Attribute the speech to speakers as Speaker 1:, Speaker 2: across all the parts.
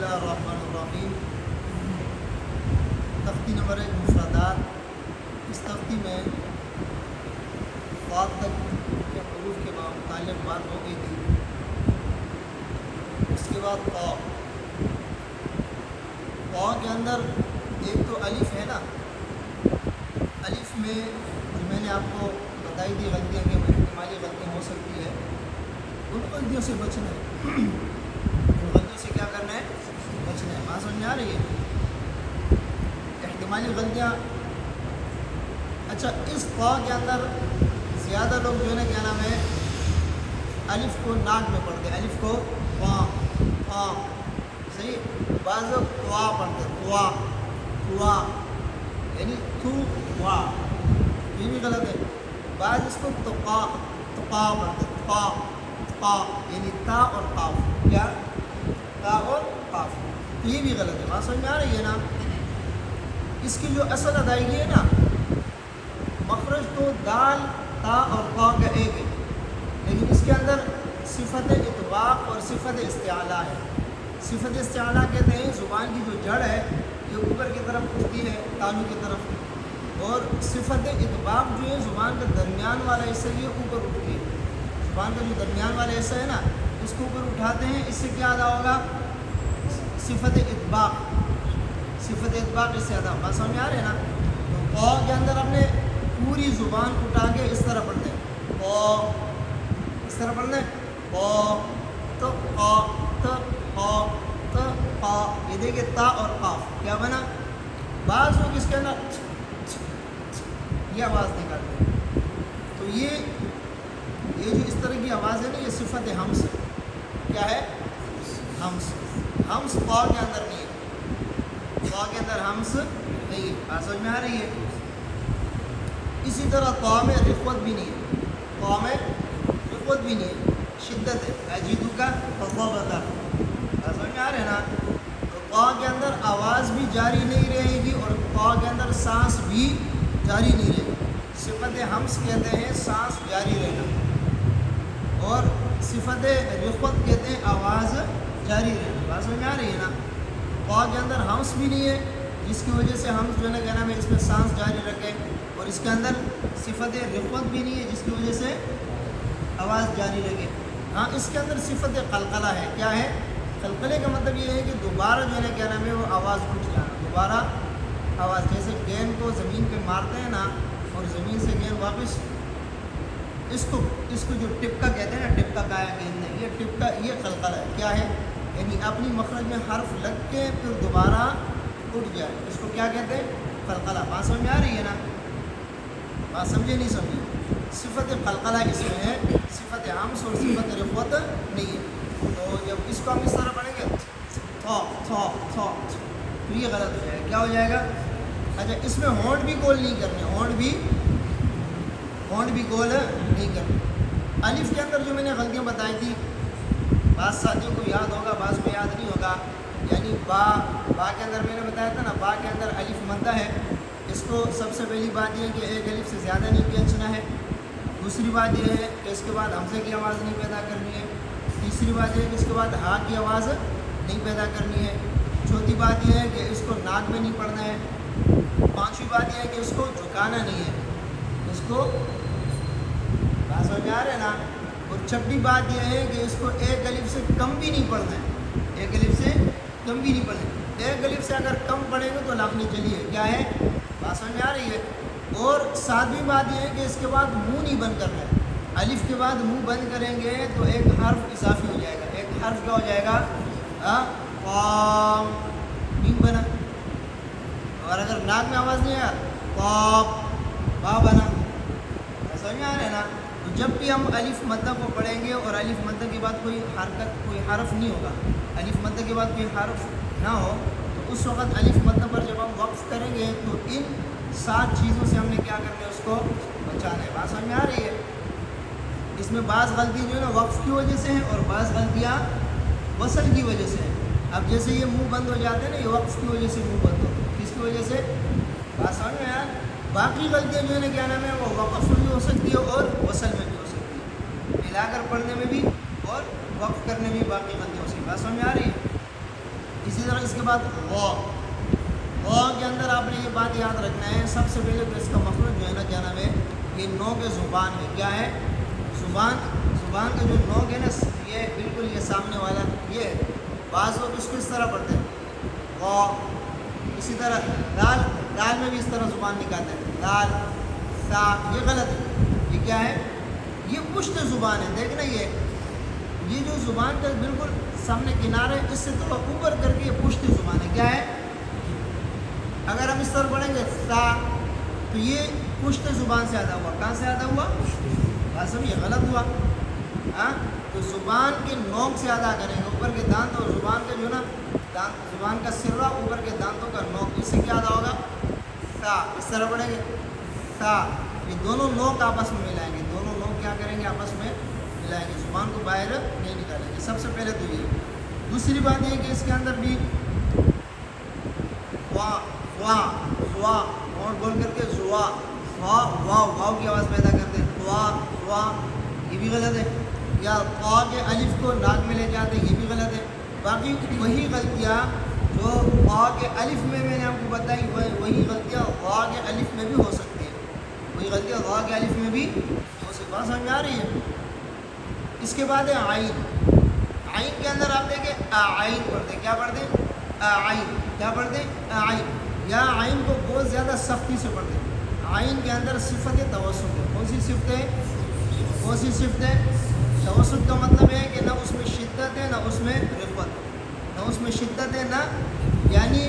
Speaker 1: اللہ الرحمن الرحیم۔ تختی نمبر 1 مفردات۔ اس تختی میں خواب تک کے حروف کے متعلق بات ہو گئی تھی۔ اس کے بعد قا کے اندر ایک تو الف ہے نا، الف میں میں نے آپ کو بتائی تھی غلطیاں کہ احتمالی غلطیاں ہو سکتی ہے، ان غلطیوں سے بچنا ہے، ان غلطیوں سے کیا کرنا ہے؟ بچنا ہے۔ بات سمجھ میں آ رہی ہے؟ احتمالی غلطیاں، اچھا اس قا کے اندر زیادہ لوگ جو ہے نا کیا نام ہے الف کو ناک میں پڑھتے ہیں، الف کو قا صحیح، بعض لوگ قوا پڑھتے ہیں، قوا یعنی تو وا، یہ بھی غلط ہے۔ بعض اس کو تقا پڑھتے ہیں، تقا یعنی تا اور قاف، کیا تا اور قاف، تو یہ بھی غلط ہے۔ بات سمجھ میں آ رہی ہے نا؟ اس کی جو اصل ادائیگی ہے نا، مخرج تو دال تا اور قا کا ایک ہے، لیکن اس کے اندر صفت اطباق اور صفت استعلاء ہے۔ صفت استعلاء کہتے ہیں زبان کی جو جڑ ہے یہ اوپر کی طرف اٹھتی ہے تالو کی طرف، اور صفت اطباق جو ہے زبان کا درمیان والا حصہ یہ اوپر اٹھتی ہے۔ زبان کا جو درمیان والا حصہ ہے نا اس کو اوپر اٹھاتے ہیں، اس سے کیا ادا ہوگا؟ صفت اطباق، صفت اطباق اس سے ادا ہوگا۔ سمجھ میں آ رہے ہیں نا؟ تو قا کے اندر ہم نے پوری زبان اٹھا کے اس طرح پڑھتے ہیں، قا اس طرح پڑھنا ہے، قا تو قا تو قا تو قا، یہ دیکھیں تا اور قاف کیا بنا؟ بعض لوگ اس کے اندر یہ آواز نکالتے ہیں، تو یہ جو اس طرح کی آواز ہے نا یہ صفت ہمس ہے۔ کیا ہے؟ ہمس قا کے اندر نہیں ہے، قا کے اندر ہمس نہیں ہے۔ بات سمجھ میں آ رہی ہے؟ اسی طرح قا میں رفوت بھی نہیں ہے، قا میں رفوت بھی نہیں ہے، شدت ہے، اجیدو کا فضابتا۔ بات سمجھ میں آ رہے ہیں نا؟ تو قا کے اندر آواز بھی جاری نہیں رہے گی اور قا کے اندر سانس بھی جاری نہیں رہے گی۔ صفت ہمس کہتے ہیں سانس جاری رہنا، اور صفت رفوت کہتے ہیں آواز جاری رہنا۔ بات سمجھ میں آ رہی ہے نا؟ قا کے اندر ہمس بھی نہیں ہے جس کی وجہ سے ہم جو ہے نا کہنا ہے اس میں سانس جاری رکھیں، اور اس کے اندر صفت رفوت بھی نہیں ہے جس کی وجہ سے آواز جاری رکھے۔ ہاں اس کے اندر صفت قلقلہ ہے۔ کیا ہے؟ قلقلے کا مطلب یہ ہے کہ دوبارہ جو ہے نا کیا نام ہے وہ آواز اٹھ جانا، دوبارہ آواز، جیسے گیند کو زمین پہ مارتے ہیں نا اور زمین سے گیند واپس، اس کو جو ٹپکا کہتے ہیں نا، ٹپکا کہا گیند نے، یہ ٹپکا، یہ قلقلہ ہے۔ کیا ہے؟ یعنی اپنی مخرج میں حرف لگ کے پھر دوبارہ اٹھ جائے، اس کو کیا کہتے ہیں؟ قلقلہ۔ بات سمجھ میں آ رہی ہے نا؟ بات سمجھے نہیں سمجھے؟ صفت قلقلہ اس میں ہے، صفت ہمس اور صفت رفوت نہیں ہے۔ تو جب اس کو ہم اس طرح پڑھیں گے تو یہ غلط ہو جائے گا۔ کیا ہو جائے گا؟ اچھا اس میں ہونٹ بھی گول نہیں کرنے، ہونٹ بھی گول نہیں کرنے۔ الف کے اندر جو میں نے غلطیاں بتائی تھی، بعض ساتھیوں کو یاد ہوگا، بعض کو یاد نہیں ہوگا۔ یعنی با کے اندر میں نے بتایا تھا نا، با کے اندر الف مدہ ہے، اس کو سب سے پہلی بات یہ ہے کہ ایک الف سے زیادہ نہیں کھینچنا ہے۔ دوسری بات یہ ہے کہ اس کے بعد ہمزے کی آواز نہیں پیدا کرنی ہے۔ تیسری بات یہ ہے کہ اس کے بعد ہا کی آواز نہیں پیدا کرنی ہے۔ چوتھی بات یہ ہے کہ اس کو ناک میں نہیں پڑھنا ہے۔ پانچویں بات یہ ہے کہ اس کو جھکانا نہیں ہے، اس کو، بات سمجھ میں آ رہے ہیں نا؟ اور چھٹی بات یہ ہے کہ اس کو ایک الف سے کم بھی نہیں پڑھنا ہے، ایک الف سے کم بھی نہیں پڑھنا ہے۔ ایک الف سے اگر کم پڑھیں گے تو لفظ چلیے، کیا ہے؟ بات سمجھ میں آ رہی ہے؟ اور ساتویں بات یہ ہے کہ اس کے بعد منہ نہیں بند کرنا ہے۔ الف کے بعد منہ بند کریں گے تو ایک حرف اضافی ہو جائے گا، ایک حرف کیا ہو جائے گا؟ قام، میم بنا۔ اور اگر ناک میں آواز نہیں آیا قاف، با بنا۔ سمجھ میں آ رہا ہے نا؟ تو جب بھی ہم الف مدہ کو پڑھیں گے اور الف مدہ کے بعد کوئی حرکت، کوئی حرف نہیں ہوگا، الف مدہ کے بعد کوئی حرف نہ ہو، تو اس وقت الف مدہ پر جب ہم وقف کریں گے تو ان 7 چیزوں سے ہم نے کیا کرنا ہے؟ اس کو بچانا ہے۔ بات سمجھ میں آ رہی ہے؟ اس میں بعض غلطی جو ہے نا وقف کی وجہ سے ہیں اور بعض غلطیاں وصل کی وجہ سے ہیں۔ اب جیسے یہ منہ بند ہو جاتے ہیں نا، یہ وقف کی وجہ سے منہ بند ہوتے ہیں، کس کی وجہ سے؟ بات سمجھ میں آیا؟ باقی غلطیاں جو ہے نا کیا نام ہے وہ وقف میں بھی ہو سکتی ہے اور وصل میں بھی ہو سکتی ہے، ملا کر پڑھنے میں بھی اور وقف کرنے میں بھی باقی غلطیاں ہو سکتی ہے۔ بات سمجھ میں آ رہی ہے؟ اسی طرح اس کے بعد غا کے اندر آپ نے یہ بات یاد رکھنا ہے، سب سے پہلے تو اس کا مخرج جو ہے نا کیا نام ہے، یہ نوک زبان ہے. کیا ہے؟ زبان کا جو نوک ہے نا یہ بالکل یہ سامنے والا یہ بعض لوگ اس کو اس طرح پڑھتے ہیں غا. اسی طرح دال میں بھی اس طرح زبان نکالتے ہیں دال سا، یہ غلط ہے. یہ کیا ہے؟ یہ پشت زبان ہے. دیکھنا یہ جو زبان کا بالکل سامنے کنارے اس سے تھوڑا اوپر کر کے یہ پشت زبان ہے. کیا ہے؟ اگر ہم اس طرح پڑھیں گے سا تو یہ پشت زبان سے ادا ہوا. کہاں سے ادا ہوا؟ بات سب یہ غلط ہوا. تو زبان کے نوک سے ادا کریں گے، اوپر کے دانت اور زبان کا جو نا زبان کا سرا اوپر کے دانتوں کا نوک، اس سے کیا ادا ہوگا؟ سا. اس طرح پڑھیں گے سا. یہ دونوں نوک آپس میں ملائیں گے، دونوں نوک کیا کریں گے؟ آپس میں ملائیں گے، زبان کو باہر نہیں نکالیں گے. سب سے پہلے تو یہ. دوسری بات یہ کہ اس کے اندر بھی اور بول کر کے واو کی آواز پیدا کرتے ہیں یہ بھی غلط ہے. یا قا کے الف کو ناک میں لے جاتے ہیں، یہ بھی غلط ہے. باقی وہی غلطیاں جو قا کے الف میں نے آپ کو بتائی وہی غلطیاں قا کے الف میں بھی ہو سکتی ہیں. وہی غلطیاں قا کے الف میں بھی ہو سکتی. بات سمجھ آ رہی ہے؟ اس کے بعد ہے عین. عین کے اندر آپ دیکھیں عین پڑھتے ہیں. کیا پڑھتے ہیں؟ عین. کیا پڑھتے ہیں؟ عین. یا عین کو بہت زیادہ سختی سے پڑھتے ہیں. عین کے اندر صفت توسط ہے. کون سی صفت ہے؟ توسط کا مطلب ہے کہ نہ اس میں شدت ہے نہ اس میں رفت، نہ اس میں شدت ہے نہ یعنی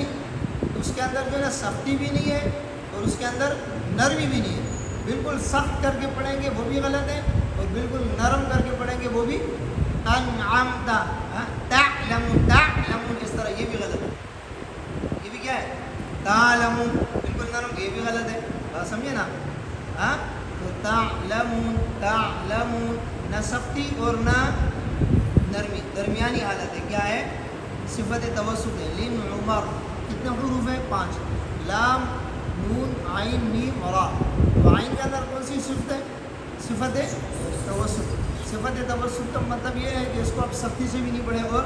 Speaker 1: اس کے اندر جو ہے نا سختی بھی نہیں ہے اور اس کے اندر نرمی بھی نہیں ہے. بالکل سخت کر کے پڑھیں گے وہ بھی غلط ہے اور بالکل نرم کر کے پڑھیں گے وہ بھی تعلمون اس طرح یہ بھی غلط ہے. یہ بھی کیا ہے؟ تعلمون بالکل نرم، یہ بھی غلط ہے. بات سمجھے نا؟ تو تعلمون نہ سختی اور نہ نرمی، درمیانی حالت ہے. کیا ہے؟ صفت توسط ہے. لن عمر کتنے حروف ہیں؟ 5. لام نون عین میم را. تو عین کے اندر کون سی صفت ہے؟ صفت توسط. صفت توسط کا مطلب یہ ہے کہ اس کو آپ سختی سے بھی نہیں پڑھیں اور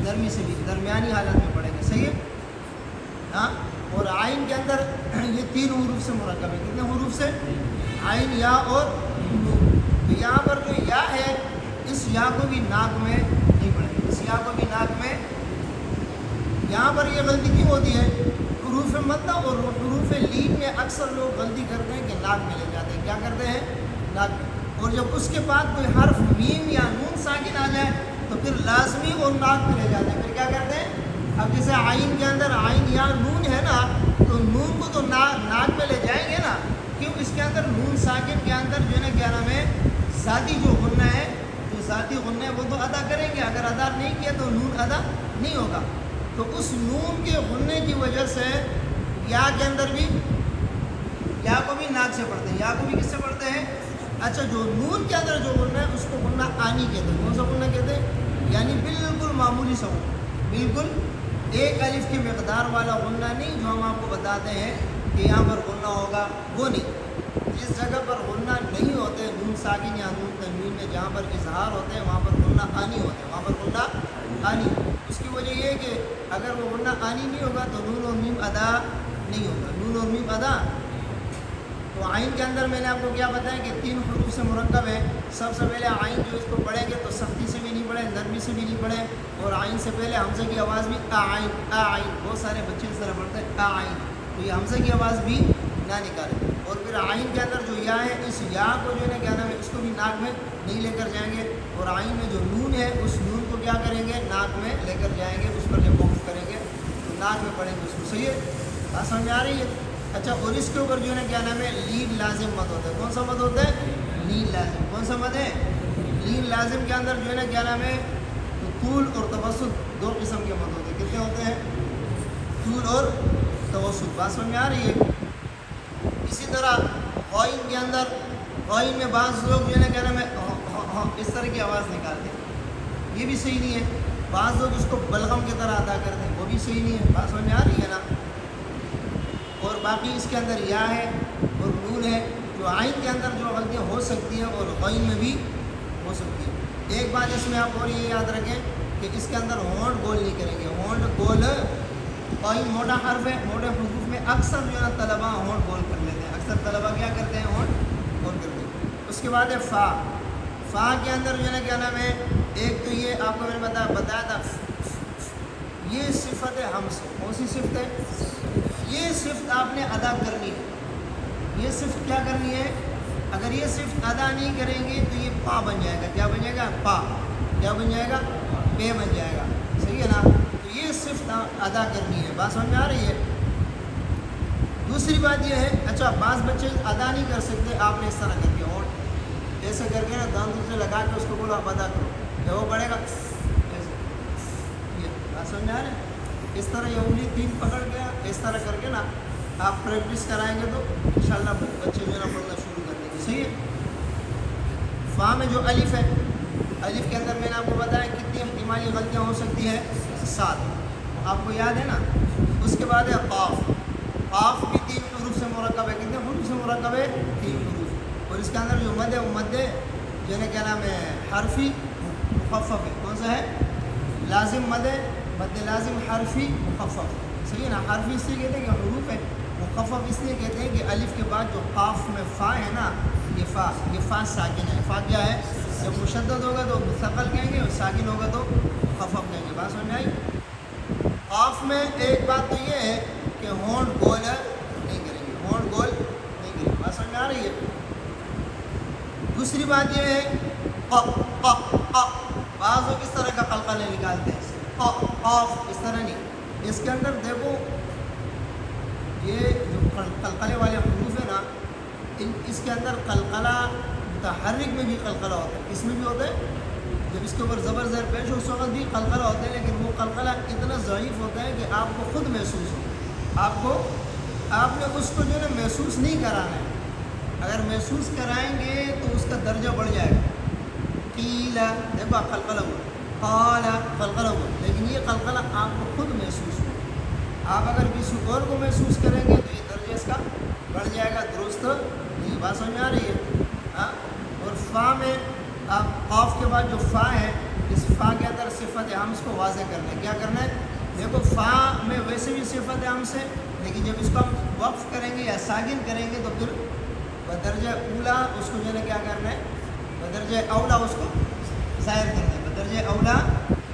Speaker 1: نرمی سے بھی، درمیانی حالت میں پڑھیں گے. صحیح ہے؟ اور عین کے اندر یہ 3 حروف سے مرکب ہے. کتنے حروف سے؟ عین، یا اور نون. تو یہاں پر جو یا ہے اس یا کو بھی ناک میں نہیں پڑھیں گے. اس یا کو بھی ناک میں. یہاں پر یہ غلطی کیوں ہوتی ہے؟ حروف مدہ اور حروف لین میں اکثر لوگ غلطی کرتے ہیں کہ ناک میں لے جاتے ہیں. کیا کرتے ہیں؟ ناک میں. اور جب اس کے بعد کوئی حرف میم یا نون ساکن آ جائے تو پھر لازمی اور ناک میں لے جاتے ہیں. پھر کیا کرتے ہیں؟ اب جیسے عین کے اندر عین یا نون ہے نا تو نون کو تو ناک میں لے جائیں گے نا. کیوں؟ اس کے اندر نون ساکن کے اندر جو ہے نا کیا نام ہے ذاتی جو غنہ ہے، جو ذاتی غنہ ہے وہ تو ادا کریں گے. اگر ادا نہیں کیا تو نون ادا نہیں ہوگا. تو اس نون کے غنے کی وجہ سے یا کے اندر بھی یا کو بھی ناک سے پڑھتے ہیں. یا کو بھی کس سے پڑھتے ہیں؟ اچھا، جو نون کے اندر جو غنہ ہے اس کو غنہ آنی کہتے ہیں. کون سا غنہ کہتے ہیں؟ یعنی بالکل معمولی سا غنہ، بالکل 1 الف کی مقدار والا غنہ نہیں جو ہم آپ کو بتاتے ہیں کہ یہاں پر غنہ ہوگا، وہ نہیں. جس جگہ پر غنہ نہیں ہوتے نون ساکن یا نون تنوین میں جہاں پر اظہار ہوتے ہیں وہاں پر غنہ آنی ہوتے ہیں. وہاں پر غنہ آنی. اس کی وجہ یہ ہے کہ اگر وہ غنہ آنی نہیں ہوگا تو نون اور میم ادا نہیں ہوگا. نون اور میم ادا. تو عین کے اندر میں نے آپ کو کیا بتایا کہ 3 حروف سے مرکب ہے. سب سے پہلے عین جو اس کو پڑھیں گے تو سختی سے بھی نہیں پڑھیں، نرمی سے بھی نہیں پڑھیں. اور عین سے پہلے حمزہ کی آواز بھی عین. بہت سارے بچے اس طرح پڑھتے ہیں عین، تو یہ حمزہ کی آواز بھی نہ نکالیں. اور پھر عین کے اندر جو یا ہے اس یا کو جو ہے نا کیا نام ہے اس کو بھی ناک میں نہیں لے کر جائیں گے. اور عین میں جو نون ہے اس نون کو کیا کریں گے؟ ناک میں لے کر جائیں گے. اس پر جب وقف کریں گے تو ناک میں پڑھیں گے اس کو. صحیح ہے؟ بات سمجھ آ رہی ہے؟ اچھا، اور اس کے اوپر جو ہے نا کیا نام ہے لین لازم مد ہوتا ہے. کون سا مد ہوتا ہے؟ لین لازم. کون سا مد ہے؟ لین لازم کے اندر جو ہے نا کیا نام ہے طول اور توسط 2 قسم کے مد ہوتے ہیں. کتنے ہوتے ہیں؟ طول اور توسط. بات سمجھ میں آ رہی ہے؟ اسی طرح غائن کے اندر غائن میں بعض لوگ جو ہے نا کیا نام ہے اس طرح کی آواز نکالتے ہیں. یہ بھی صحیح نہیں ہے. بعض لوگ اس کو بلغم کی طرح ادا کرتے ہیں، وہ بھی صحیح نہیں ہے. بات سمجھ میں آ رہی ہے نا؟ اور باقی اس کے اندر یا ہے اور نون ہے. جو عین کے اندر جو غلطیاں ہو سکتی ہیں اور غین میں بھی ہو سکتی ہے. ایک بات اس میں آپ اور یہ یاد رکھیں کہ اس کے اندر ہونٹ گول نہیں کریں گے. ہونٹ گول قائم موٹا حرف ہے، موٹے حروف میں اکثر جو ہے نا طلبا ہونٹ گول کر لیتے ہیں، اکثر طلبا کیا کرتے ہیں؟ ہونٹ گول کرتے ہیں۔ اس کے بعد ہے فا، فا کے اندر جو ہے نا کیا نام ہے، ایک تو یہ آپ کو میں نے بتایا تھا، یہ صفت ہے ہم سے، کون سی صفت ہے؟ یہ صفت آپ نے ادا کرنی ہے، یہ صفت کیا کرنی ہے؟ اگر یہ صفت ادا نہیں کریں گے تو یہ پا بن جائے گا، کیا بن جائے گا؟ پا، کیا بن جائے گا؟ پے بن جائے گا، صحیح ہے نا؟ تو یہ صفت ادا کرنی ہے، بات سمجھ میں آ رہی ہے؟ دوسری بات یہ ہے، اچھا بعض بچے ادا نہیں کر سکتے، آپ نے اس طرح کر کے ہونٹ ایسے کر کے نا دانتوں سے لگا کے اس کو بولو آپ ادا کرو، جب وہ پڑے گا یہ، بات سمجھ میں آ رہی ہے؟ اس طرح یہ انگلی تین پکڑ گیا، اس طرح کر کے نا آپ پریکٹس کرائیں گے تو انشاءاللہ بچے جو ہے نا پڑھنا شروع کر دیں گے، صحیح ہے؟ فا میں جو الف ہے، الف کے اندر میں نے آپ کو بتایا کتنی احتمالی غلطیاں ہو سکتی ہیں؟ 7، آپ کو یاد ہے نا؟ اس کے بعد ہے قاف، قاف بھی 3 حروف سے مرکب ہے، کتنے حروف سے مرکب ہے؟ 3 حروف، اور اس کے اندر جو مد ہے وہ مد جو ہے کیا نام ہے، حرفی مخفف ہے، کون سا ہے؟ لازم مد ہے، مد لازم حرفی مخفف، صحیح ہے نا؟ حرفی اس لیے کہتے ہیں کہ حروف ہے، مخفف اس لیے کہتے ہیں کہ الف کے بعد جو قاف میں فا ہے نا، یہ فا ساکن ہے، فا کیا ہے؟ جب مشدد ہوگا تو مثقل کہیں گے اور ساکن ہوگا تو مخفف کہیں گے، بات سمجھ میں آئی؟ قاف میں ایک بات تو یہ ہے کہ ہونٹ گول نہیں کریں گے، ہونٹ گول نہیں کریں گے، بات سمجھ میں آ رہی ہے؟ دوسری بات یہ ہے بعض لوگ اس طرح کا قلقلہ نکالتے ہیں، قاف اس طرح نہیں، اس کے اندر دیکھو یہ جو قلقلے والے حروف ہیں نا، اس کے اندر قلقلہ متحرک میں بھی قلقلہ ہوتا ہے، اس میں بھی ہوتا ہے، جب اس کے اوپر زبر زیر پیش ہو اس وقت بھی قلقلہ ہوتا ہے، لیکن وہ قلقلہ اتنا ضعیف ہوتا ہے کہ آپ کو خود محسوس ہو، آپ نے اس کو جو ہے نا محسوس نہیں کرانا ہے، اگر محسوس کرائیں گے تو اس کا درجہ بڑھ جائے گا، قیلا دیکھو قلقلہ ہوا، قالا قلقلہ ہوا، لیکن یہ قلقلہ آپ کو خود محسوس ہو، آپ اگر کسی اور کو محسوس کریں گے تو یہ درجہ اس کا بڑھ جائے گا، درست نہیں، بات سمجھ میں آ رہی ہے؟ ہاں، اور فا میں آپ قاف کے بعد جو فا ہے، اس فا کے اندر صفت ہمس کو واضح کرنا ہے، کیا کرنا ہے؟ دیکھو فا میں ویسے بھی صفت ہمس ہے، لیکن جب اس کو ہم وقف کریں گے یا ساکن کریں گے تو پھر بدرجہ اولا اس کو جو ہے نا کیا کرنا ہے؟ بدرجہ اولا اس کو ظاہر کرنا ہے، بدرجہ اولا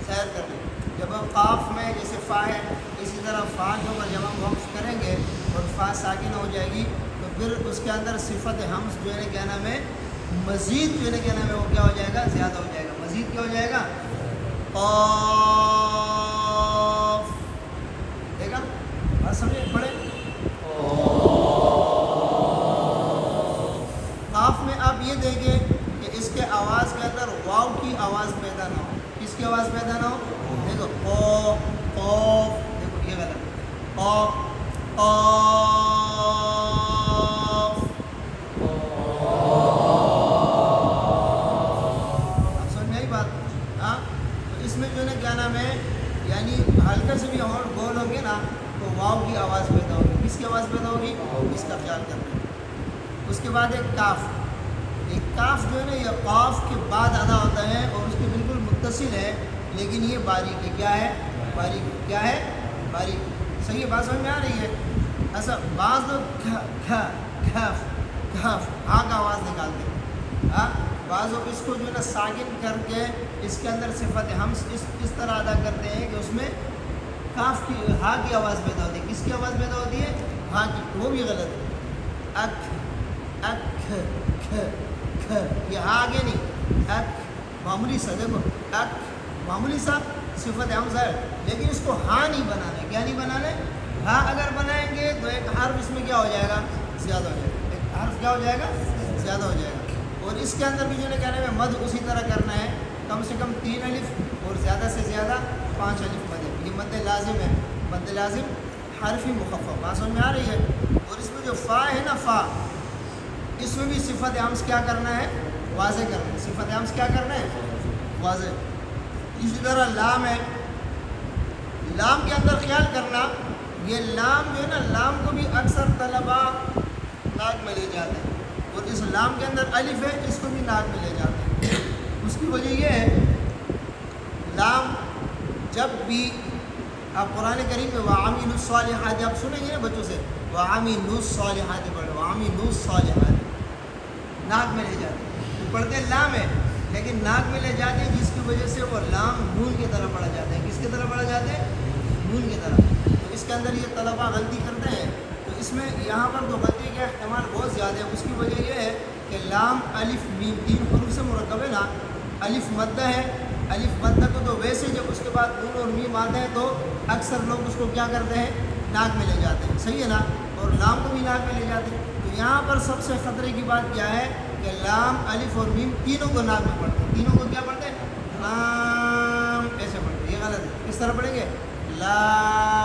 Speaker 1: ظاہر کرنا ہے، جب ہم قاف میں جیسے فا ہے اسی طرح فا کے اوپر جب ہم وقف کریں گے اور فا ساکن ہو جائے گی تو پھر اس کے اندر صفت ہمس جو ہے نا کیا نام ہے، مزید جو ہے نا کیا نام ہے، وہ کیا ہو جائے گا؟ زیادہ ہو جائے گا، مزید کیا ہو جائے گا؟ قاف، دیکھا بات سمجھے؟ پڑھے قاف میں آپ یہ دیکھیں کہ اس کے آواز کے اندر واو کی آواز پیدا نہ ہو، کس کی آواز پیدا نہ ہو؟ دیکھو قاف، دیکھو یہ غلط ہے، قاف، آپ سمجھ میں آئی بات؟ ہاں، تو اس میں جو ہے نا کیا نام ہے، یعنی ہلکے سے بھی ہونٹ گول ہوں گے نا تو واو کی آواز پیدا ہوگی، کس کی آواز پیدا ہوگی؟ اس کا خیال کرنا ہے۔ اس کے بعد ایک کاف، ایک کاف جو ہے نا یہ قاف کے بعد ادا ہوتا ہے اور اس کے بالکل متصل ہے، لیکن یہ باریک ہے، کیا ہے؟ باریک، کیا ہے؟ باریک، صحیح ہے؟ بات سمجھ میں آ رہی ہے؟ ایسا بعض لوگ کھف ہاں کا آواز نکالتے ہیں، ہاں، بعض لوگ اس کو جو ہے نا ساکن کر کے اس کے اندر صفت ہم اس طرح ادا کرتے ہیں کہ اس میں کاف کی ہاں کی آواز پیدا ہوتی ہے، کس کی آواز پیدا ہوتی ہے؟ ہاں کی، وہ بھی غلط ہے، اک کھ، یہ ہاں آگے نہیں، اک معمولی سا، دیکھو اک معمولی سا صفت ہمس ہے، لیکن اس کو ہاں نہیں بنانا ہے، کیا نہیں بنانا ہے؟ ہاں اگر بنائیں گے تو ایک حرف اس میں کیا ہو جائے گا؟ زیادہ ہو جائے گا، ایک حرف کیا ہو جائے گا؟ زیادہ ہو جائے گا، اور اس کے اندر بھی جو ہے کہنے میں مد اسی طرح کرنا ہے، کم سے کم 3 الف اور زیادہ سے زیادہ 5 الف مد ہے، یہ مد لازم ہے، مد لازم حرفی مخفف، بات سمجھ میں آ رہی ہے؟ اور اس میں جو فا ہے نا، فا، اس میں بھی صفت ہمس کیا کرنا ہے؟ واضح کرنا ہے، صفت ہمس کیا کرنا ہے؟ واضح۔ اسی طرح لام ہے، لام کے اندر خیال کرنا، یہ لام جو ہے نا، لام کو بھی اکثر طلبا ناک میں لے جاتے ہیں، اور اس لام کے اندر الف ہے اس کو بھی ناک میں لے جاتے ہیں، اس کی وجہ یہ ہے لام جب بھی آپ قرآن کریم میں وَعَمِلُوا الصَّالِحَاتِ آپ سنیں گے نا بچوں سے، وَعَمِلُوا الصَّالِحَاتِ پڑھو، وَعَمِلُوا الصَّالِحَاتِ، ناک میں لے جاتے ہیں، وہ پڑھتے ہیں لام ہے لیکن ناک میں لے جاتے ہیں، جس کی وجہ سے وہ لام نون کی طرح پڑھا جاتا ہے. کس کی طرح پڑھا جاتا ہے؟ نون کی طرح. تو اس کے اندر یہ طلبہ غلطی کرتے ہیں. تو اس میں یہاں پر تو غلطی کا احتمال بہت زیادہ ہے. اس کی وجہ یہ ہے کہ لام الف میم 3 حروف سے مرکب ہے نا. الف مدہ ہے، الف مدہ کو تو ویسے جب اس کے بعد نون اور میم آتے ہیں تو اکثر لوگ اس کو کیا کرتے ہیں؟ ناک میں لے جاتے ہیں. صحیح ہے نا؟ اور لام کو بھی ناک میں لے جاتے ہیں. تو یہاں پر سب سے خطرے کی بات کیا ہے کہ لام الف اور میم تینوں کو ناک میں پڑھتے ہیں. تینوں کو کیا پڑھتے ہیں؟ لام ایسے پڑھتے ہیں. یہ غلط ہے. کس طرح پڑھیں گے؟ لام.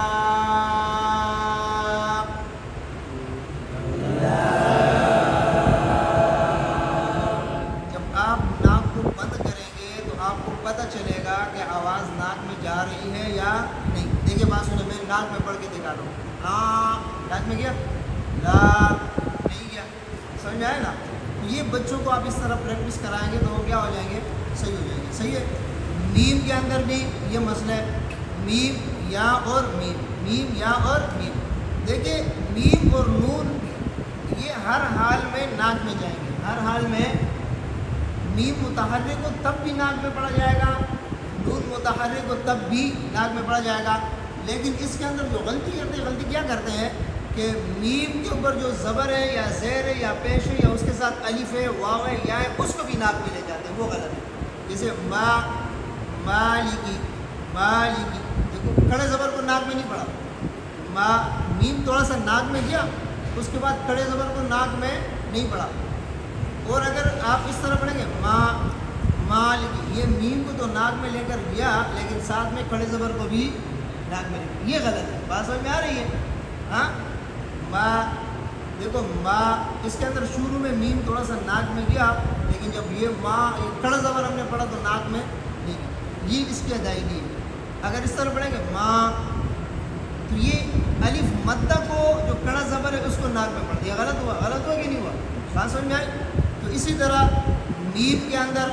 Speaker 1: جب آپ ناک کو بند کریں گے تو آپ کو پتہ چلے گا کہ آواز ناک میں جا رہی ہے یا نہیں. دیکھیے بات سنیں، میں ناک میں پڑھ کے دکھا رہا ہوں. ناک میں گیا؟ لا نہیں گیا. سمجھ میں آئے نا؟ یہ بچوں کو آپ اس طرح پریکٹس کرائیں گے تو وہ کیا ہو جائیں گے؟ صحیح ہو جائیں گے. صحیح ہے. میم کے اندر بھی یہ مسئلہ ہے. میم یا اور میم، میم یا اور میم. دیکھیں میم اور نون یہ ہر حال میں ناک میں جائیں گے. ہر حال میں میم متحرک کو تب بھی ناک میں پڑھا جائے گا، نون متحرک کو تب بھی ناک میں پڑھا جائے گا. لیکن اس کے اندر جو غلطی کرتے ہیں، غلطی کیا کرتے ہیں کہ میم کے اوپر جو زبر ہے یا زیر ہے یا پیش ہے یا اس کے ساتھ الف ہے، واو ہے، یا ہے، اس کو بھی ناک میں لے جاتے ہیں. وہ غلط ہے. جیسے مالکی، مالکی، دیکھو کھڑے زبر کو ناک میں نہیں پڑا. میم تھوڑا سا ناک میں گیا، اس کے بعد کھڑے زبر کو ناک میں نہیں پڑا. اور اگر آپ اس طرح پڑھیں گے مالکی، یہ میم کو تو ناک میں لے کر گیا لیکن ساتھ میں کھڑے زبر کو بھی ناک میں لے کر. یہ غلط ہے. بات سمجھ میں آ رہی ہے؟ ہاں. دیکھو اس کے اندر شروع میں میم تھوڑا سا ناک میں گیا لیکن جب یہ کڑا زبر ہم نے پڑھا تو ناک میں نہیں گیا. یہ اس کی ادائیگی ہے. اگر اس طرح پڑھیں گے تو یہ الف مدہ کو جو کڑا زبر ہے اس کو ناک میں پڑھ دیا. غلط ہوا؟ غلط ہوا کہ نہیں ہوا؟ بات سمجھ میں آئی؟ تو اسی طرح میم کے اندر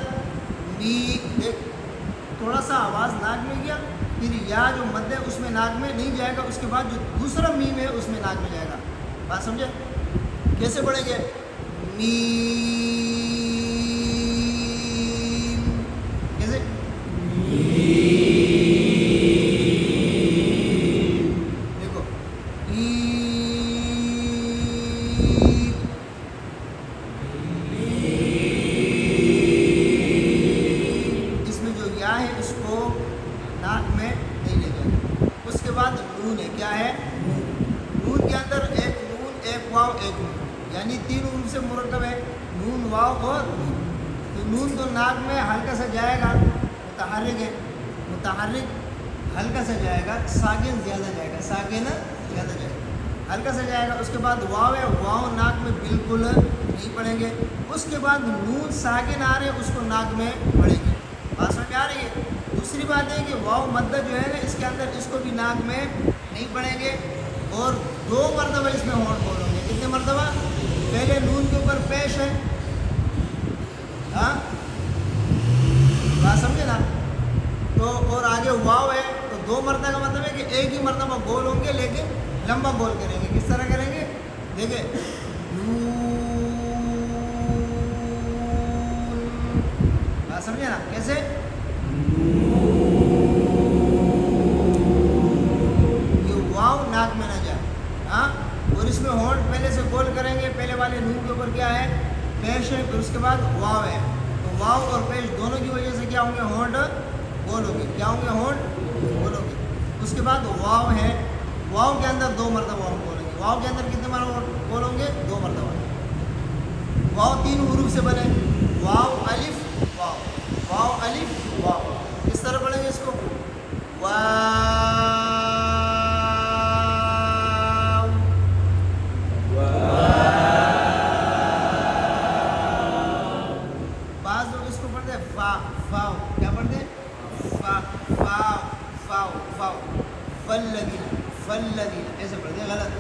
Speaker 1: تھوڑا سا آواز ناک میں گیا، پھر یا جو مد ہے اس میں ناک میں نہیں جائے گا، اس کے بعد جو دوسرا میم ہے اس میں ناک میں جائے گا. بات سمجھے؟ کیسے پڑھیں گے؟ میم. کیسے؟ دیکھو اس میں جو یا ہے اس کو ناک میں نہیں لے جائے. اس کے بعد نون ہے. کیا ہے؟ نون کے اندر ایک نون، ایک واو، ایک نون، یعنی 3 حروف سے مرکب ہے. نون، واو اور نون. تو نون تو ناک میں ہلکا سا جائے گا، متحرک ہے، متحرک ہلکا سا جائے گا. ساکن زیادہ جائے گا، ساکن زیادہ جائے گا، ہلکا سا جائے گا. اس کے بعد واو ہے، واو ناک میں بالکل نہیں پڑھیں گے. اس کے بعد نون ساکن آ رہے اس کو ناک میں پڑھیں گے. بات سمجھ میں آ رہی ہے؟ دوسری بات ہے کہ واو مدہ جو ہے نا اس کے اندر اس کو بھی ناک میں نہیں پڑھیں گے. اور 2 مرتبہ اس میں ہونٹ بولیں گے. کتنے مرتبہ؟ پہلے نون کے اوپر پیش ہے، ہاں بات سمجھے نا؟ تو اور آگے واو ہے تو 2 مرتبہ کا مطلب ہے کہ ایک ہی مرتبہ گول ہوں گے لیکن لمبا گول کریں گے. کس طرح کریں گے؟ دیکھیں بات سمجھے نا؟ کیسے؟ واو ناک میں نہ جائے. ہاں. اور اس میں ہونٹ پہلے سے گول کریں گے. پہلے والے نون کے اوپر کیا ہے؟ پیش ہے. پھر اس کے بعد واو ہے. تو واو اور پیش دونوں کی وجہ سے کیا ہوں گے؟ ہونٹ گول ہوگی. کیا ہوں گے؟ ہونٹ گول ہوگی. اس کے بعد واو ہے. واو کے اندر 2 مرتبہ ہونٹ بولیں گے. واو کے اندر کتنے مرتبہ گول ہوں گے؟ 2 مرتبہ. واو 3 حروف سے بنے. واو الف واو، واو الف واو. کس طرح پڑھیں گے اس کو؟ بعض لوگ اس کو پڑھتے ہیں فا، فاؤ. کیا پڑھتے ہیں؟ فا، فاؤ، فاؤ، فاؤ. فلذین، فلذین ایسے پڑھتے ہیں. غلط.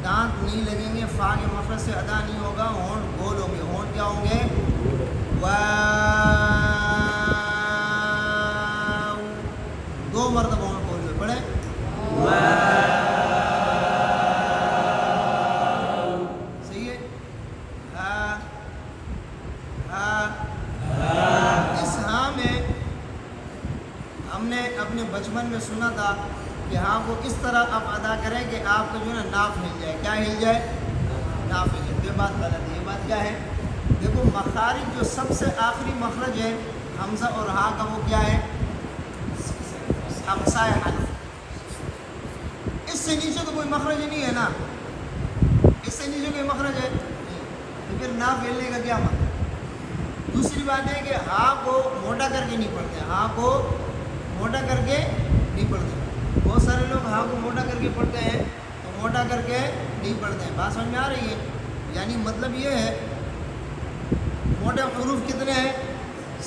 Speaker 1: دانت نہیں لگیں گے، فا کے مخرج سے ادا نہیں ہوگا. ہونٹ گول ہوں گے. ہونٹ کیا ہوں گے؟ واو. 2 مرتبہ ہونٹ گول میں پڑھیں. کہ ہاں وہ اس طرح آپ ادا کریں کہ آپ کا جو ہے نا ناف ہل جائے. کیا ہل جائے؟ ناف ہل جائے. یہ بات غلط ہے. یہ بات کیا ہے؟ دیکھو مخارج جو سب سے آخری مخرج ہے حمزہ اور ہاں کا وہ کیا ہے؟ حمزہ حلف. اس سے نیچے تو کوئی مخرج نہیں ہے نا. اس سے نیچے کوئی مخرج ہے نہیں. تو پھر ناف ہلنے کا کیا مطلب؟ دوسری بات ہے کہ ہاں کو موٹا کر کے نہیں پڑھتے. ہاں کو موٹا کر کے نہیں پڑھتے. بہت سارے لوگ ہاں کو موٹا کر کے پڑھتے ہیں تو موٹا کر کے نہیں پڑھتے ہیں. بات سمجھ میں آ رہی ہے؟ یعنی مطلب یہ ہے موٹے حروف کتنے ہیں؟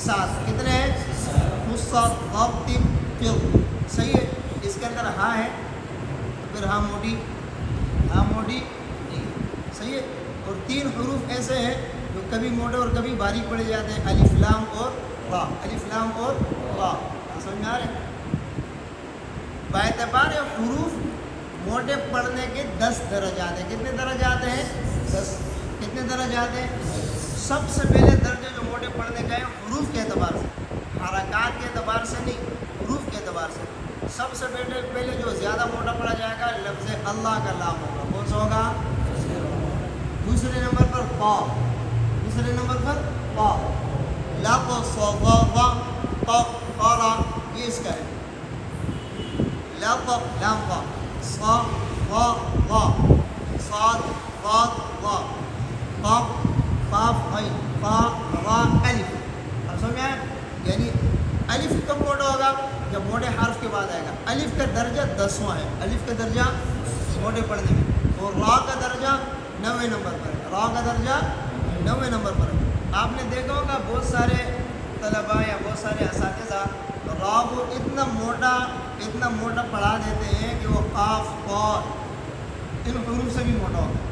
Speaker 1: 7. کتنے ہیں؟ مصاد ضاد قل. صحیح ہے. اس کے اندر ہاں ہے تو پھر ہاں موٹی نہیں. صحیح ہے. اور 3 حروف ایسے ہیں جو کبھی موٹے اور کبھی باریک پڑے جاتے ہیں. الف لام اور را. الف لام اور را. سمجھ میں آ رہے ہیں؟ باعتبار حروف موٹے پڑھنے کے 10 درجات ہیں. کتنے درجات ہیں؟ 10. کتنے درجات ہیں؟ سب سے پہلے درجے جو موٹے پڑھنے کا ہے حروف کے اعتبار سے, حرکات کے اعتبار سے نہیں, حروف کے اعتبار سے. سب سے پہلے جو زیادہ موٹا پڑھا جائے گا لفظ اللہ کا لام ہوگا. کون سا ہوگا؟ دوسرے نمبر پر قا. دوسرے نمبر پر قا. لق صوا قا قرا. یہ اس کا ہے. لق لام قا صا وا وا صاد ضاد وا قاف قاف عین قا را الف. اب سمجھ میں آیا؟ یعنی الف کب موٹا ہوگا؟ جب موٹے حرف کے بعد آئے گا. الف کا درجہ 10واں ہے. الف کا درجہ موٹے پڑھنے میں. اور را کا درجہ 9ویں نمبر پر ہے. را کا درجہ 9ویں نمبر پر ہے. آپ نے دیکھا ہوگا بہت سارے طلباء یا بہت سارے اساتذہ را کو اتنا موٹا پڑھا دیتے ہیں کہ وہ قاف قاف ان حروف سے بھی موٹا ہوتا ہے.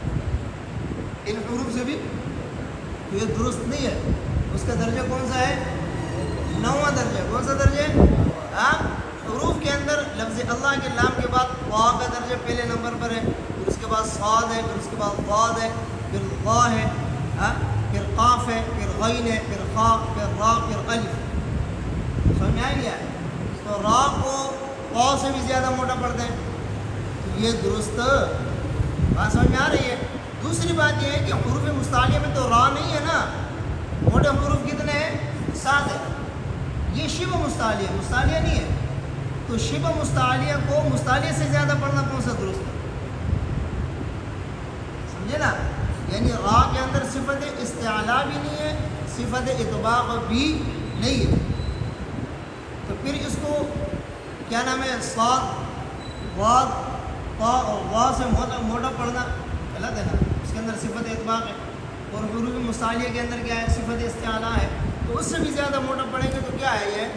Speaker 1: ان حروف سے بھی. تو یہ درست نہیں ہے. اس کا درجہ کون سا ہے؟ 9واں درجہ. کون سا درجہ؟ ہاں حروف کے اندر لفظ اللہ کے لام کے بعد قا کا درجہ پہلے نمبر پر ہے. پھر اس کے بعد صاد ہے. پھر اس کے بعد ضاد ہے. پھر غا ہے. پھر قاف ہے. پھر غین ہے. پھر خا. پھر را. پھر الف. سمجھ میں آ گیا ہے؟ تو را کو قا سے بھی زیادہ موٹا پڑھتے ہیں. تو یہ درست بات سمجھ میں آ رہی ہے؟ دوسری بات یہ ہے کہ حروف مستعلیہ میں تو را نہیں ہے نا. موٹے حروف کتنے ہیں؟ 7 ہے. یہ شبہ مستعلیہ نہیں ہے. تو شبہ مستعلیہ کو مستعلیہ سے زیادہ پڑھنا کون سا درست ہے؟ سمجھے نا؟ یعنی را کے اندر صفت استعلاء بھی نہیں ہے, صفت اطباق بھی نہیں ہے. تو پھر اس کو کیا نام ہے؟ صاد ضاد قا اور غا سے موٹا پڑھنا غلط ہے نا. اس کے اندر صفت اطباق ہے. اور حروف مستعلیہ کے اندر کیا ہے؟ صفت استعلاء ہے. تو اس سے بھی زیادہ موٹا پڑھیں گے تو کیا ہے؟ یہ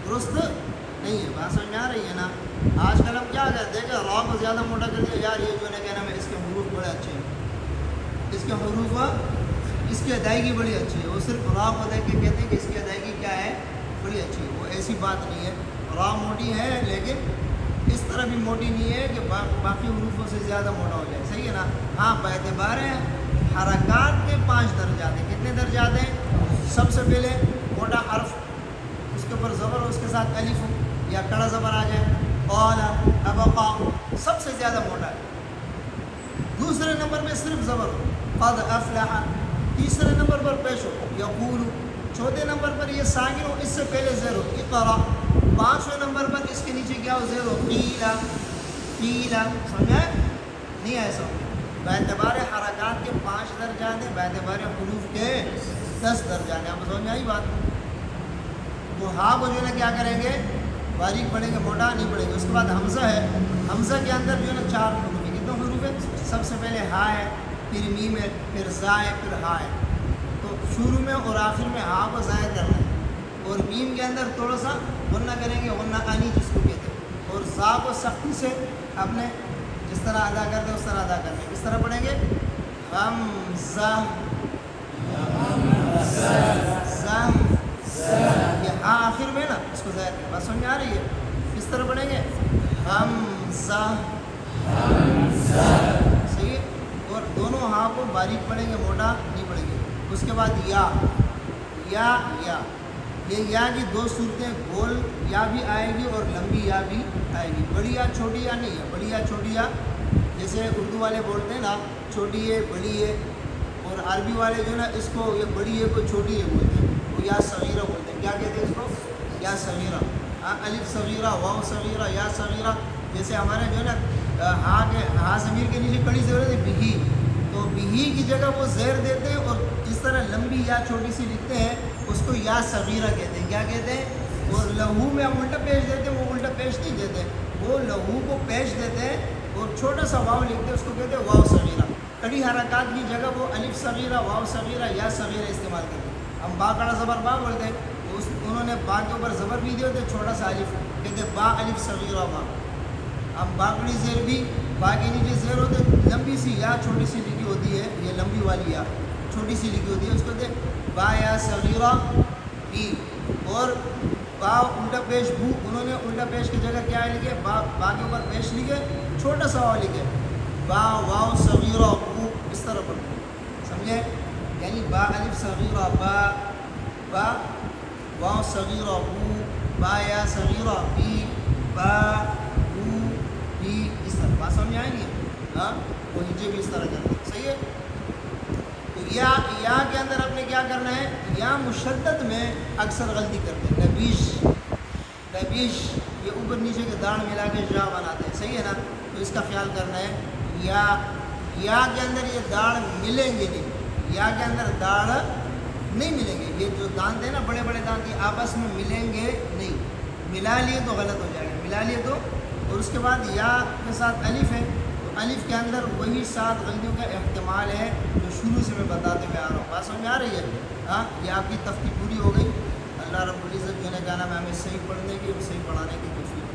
Speaker 1: درست نہیں ہے. بات سمجھ میں آ رہی ہے نا؟ آج کل ہم کیا کرتے ہیں کہ را کو زیادہ موٹا کر دیا. یار یہ جو ہے کیا نام ہے, اس کے حروف بڑے اچھے ہیں, اس کے حروف اس کی ادائیگی بڑی اچھی ہے. وہ صرف را کو دیکھ کے کہتے ہیں کہ اس کی ادائیگی کیا ہے؟ بڑی اچھی ہے. وہ ایسی بات نہیں ہے. را موٹی ہے لیکن اس طرح بھی موٹی نہیں ہے کہ باقی حروفوں سے زیادہ موٹا ہو جائے. صحیح ہے نا؟ ہاں باعتبار حرکات کے 5 درجات ہیں. کتنے درجات ہیں؟ سب سے پہلے موٹا حرف, اس کے اوپر زبر ہو, اس کے ساتھ الف ہو یا کڑا زبر آ جائے. قال ابقا سب سے زیادہ موٹا ہے. دوسرے نمبر میں صرف زبر ہو, قد افلح. تیسرے نمبر پر پیش ہو, یقول. چوتھے نمبر پر یہ ساکن ہو, اس سے پہلے زیر ہو, اقرا. 5ویں نمبر پر اس کے نیچے کیا ہو؟ زیر ہو, قیل. سمجھا نہیں؟ ایسا باعتبار حرکات کے 5 درجات ہیں, باعتبار حروف کے 10 درجات ہیں. آپ سمجھ میں آئی بات؟ وہ ہاں کو جو ہے نا کیا کریں گے؟ باریک پڑھیں گے, موٹا نہیں پڑھیں گے. اس کے بعد حمزہ ہے. حمزہ کے اندر جو ہے نا 4 حروف ہیں. کتنے حروف ہیں؟ سب سے پہلے ہا ہے, پھر میم ہے, پھر زا ہے, پھر ہا ہے. تو شروع میں اور آخر میں ہا کو ظاہر کرنا ہے. اور میم کے اندر تھوڑا سا غنہ کریں گے, غنہ آنی جس کو کہتے ہیں. اور زا کو سختی سے اپنے جس طرح ادا کرتے ہیں اس طرح ادا کرتے ہیں. کس طرح پڑھیں گے؟ حمزہ یہ ہاں آخر میں نا اس کو ظاہر کریں. بات سمجھ میں آ رہی ہے؟ کس طرح پڑھیں گے؟ حمزہ. صحیح ہے. اور دونوں ہاں کو باریک پڑھیں گے, موٹا نہیں پڑھیں گے. اس کے بعد یا یہ یا کی دو صورتیں، گول یا بھی آئے گی اور لمبی یا بھی آئے گی. بڑی یا چھوٹی یا نہیں ہے، بڑی یا چھوٹی یا جیسے اردو والے بولتے ہیں نا چھوٹی ہے بڑی ہے، اور عربی والے جو ہے نا اس کو یہ بڑی ہے کو چھوٹی ہے بولتے ہیں، وہ یا صغیرہ بولتے ہیں. کیا کہتے ہیں اس کو؟ یا صغیرہ. الف صغیرہ، واو صغیرہ، یا صغیرہ. جیسے ہمارے جو ہے نا ہاں ضمیر کے نیچے کڑی ضرورت ہے بہی، تو بہی کی جگہ وہ زیر دیتے ہیں اور جس طرح لمبی یا چھوٹی سی لکھتے ہیں اس کو یا صغیرہ کہتے ہیں. کیا کہتے ہیں؟ اور لہو میں ہم الٹا پیش دیتے ہیں، وہ الٹا پیش نہیں دیتے، وہ لہو کو پیش دیتے ہیں اور چھوٹا سا واو لکھتے ہیں، اس کو کہتے ہیں واو صغیرہ. کڑی حرکات کی جگہ وہ الف صغیرہ، واو صغیرہ، یا صغیرہ استعمال کرتے ہیں. ہم با کڑا زبر با بولتے ہیں، انہوں نے با کے اوپر زبر بھی دیے ہوتے چھوٹا سا الف، کہتے ہیں با الف صغیرہ با. ہم باکڑی زیر بھی، با کے نیچے زیر ہوتے، لمبی سی یا چھوٹی سی لکھی ہوتی ہے، یہ لمبی والی یا چھوٹی سی لکھی ہوتی ہے، اس کو کہتے ہیں با یا صغیرہ بی. اور با الٹا پیش بو، انہوں نے الٹا پیش کی جگہ کیا لکھے؟ با کے اوپر پیش لکھے، چھوٹا سا واو لکھے، با واو صغیرہ بو. اس طرح پڑھتے سمجھے؟ یعنی با الف صغیرہ با واو صغیرہ بو، با یا صغیرہ بی، با بو بی. اس طرح بات سمجھ آئیں گی؟ ہاں، وہ نیچے بھی اس طرح کرتے ہیں. صحیح ہے؟ تو یا کے اندر آپ نے کیا کرنا ہے؟ یا مشدد میں اکثر غلطی کرتے ہیں. نبیش یہ اوپر نیچے کے داڑ ملا کے جا بناتے ہیں. صحیح ہے نا؟ تو اس کا خیال کرنا ہے. یا کے اندر یہ داڑ ملیں گے نہیں، یا کے اندر داڑ نہیں ملیں گے. یہ جو دانت ہیں نا بڑے بڑے دانت یہ آپس میں ملیں گے نہیں. ملا لیے تو غلط ہو جائے گا، ملا لیے تو. اور اس کے بعد یا کے ساتھ الف ہے، تو الف کے اندر وہی 7 غلطیوں کا احتمال ہے جو شروع سے میں بتاتے ہوئے آ رہا ہوں. بات سمجھ آ رہی ہے؟ ہاں، یہ آپ کی تفصیل پوری ہو گئی. اللہ رب العزت جو ہے نا ہمیں صحیح پڑھنے کی اور صحیح پڑھانے کی توفیق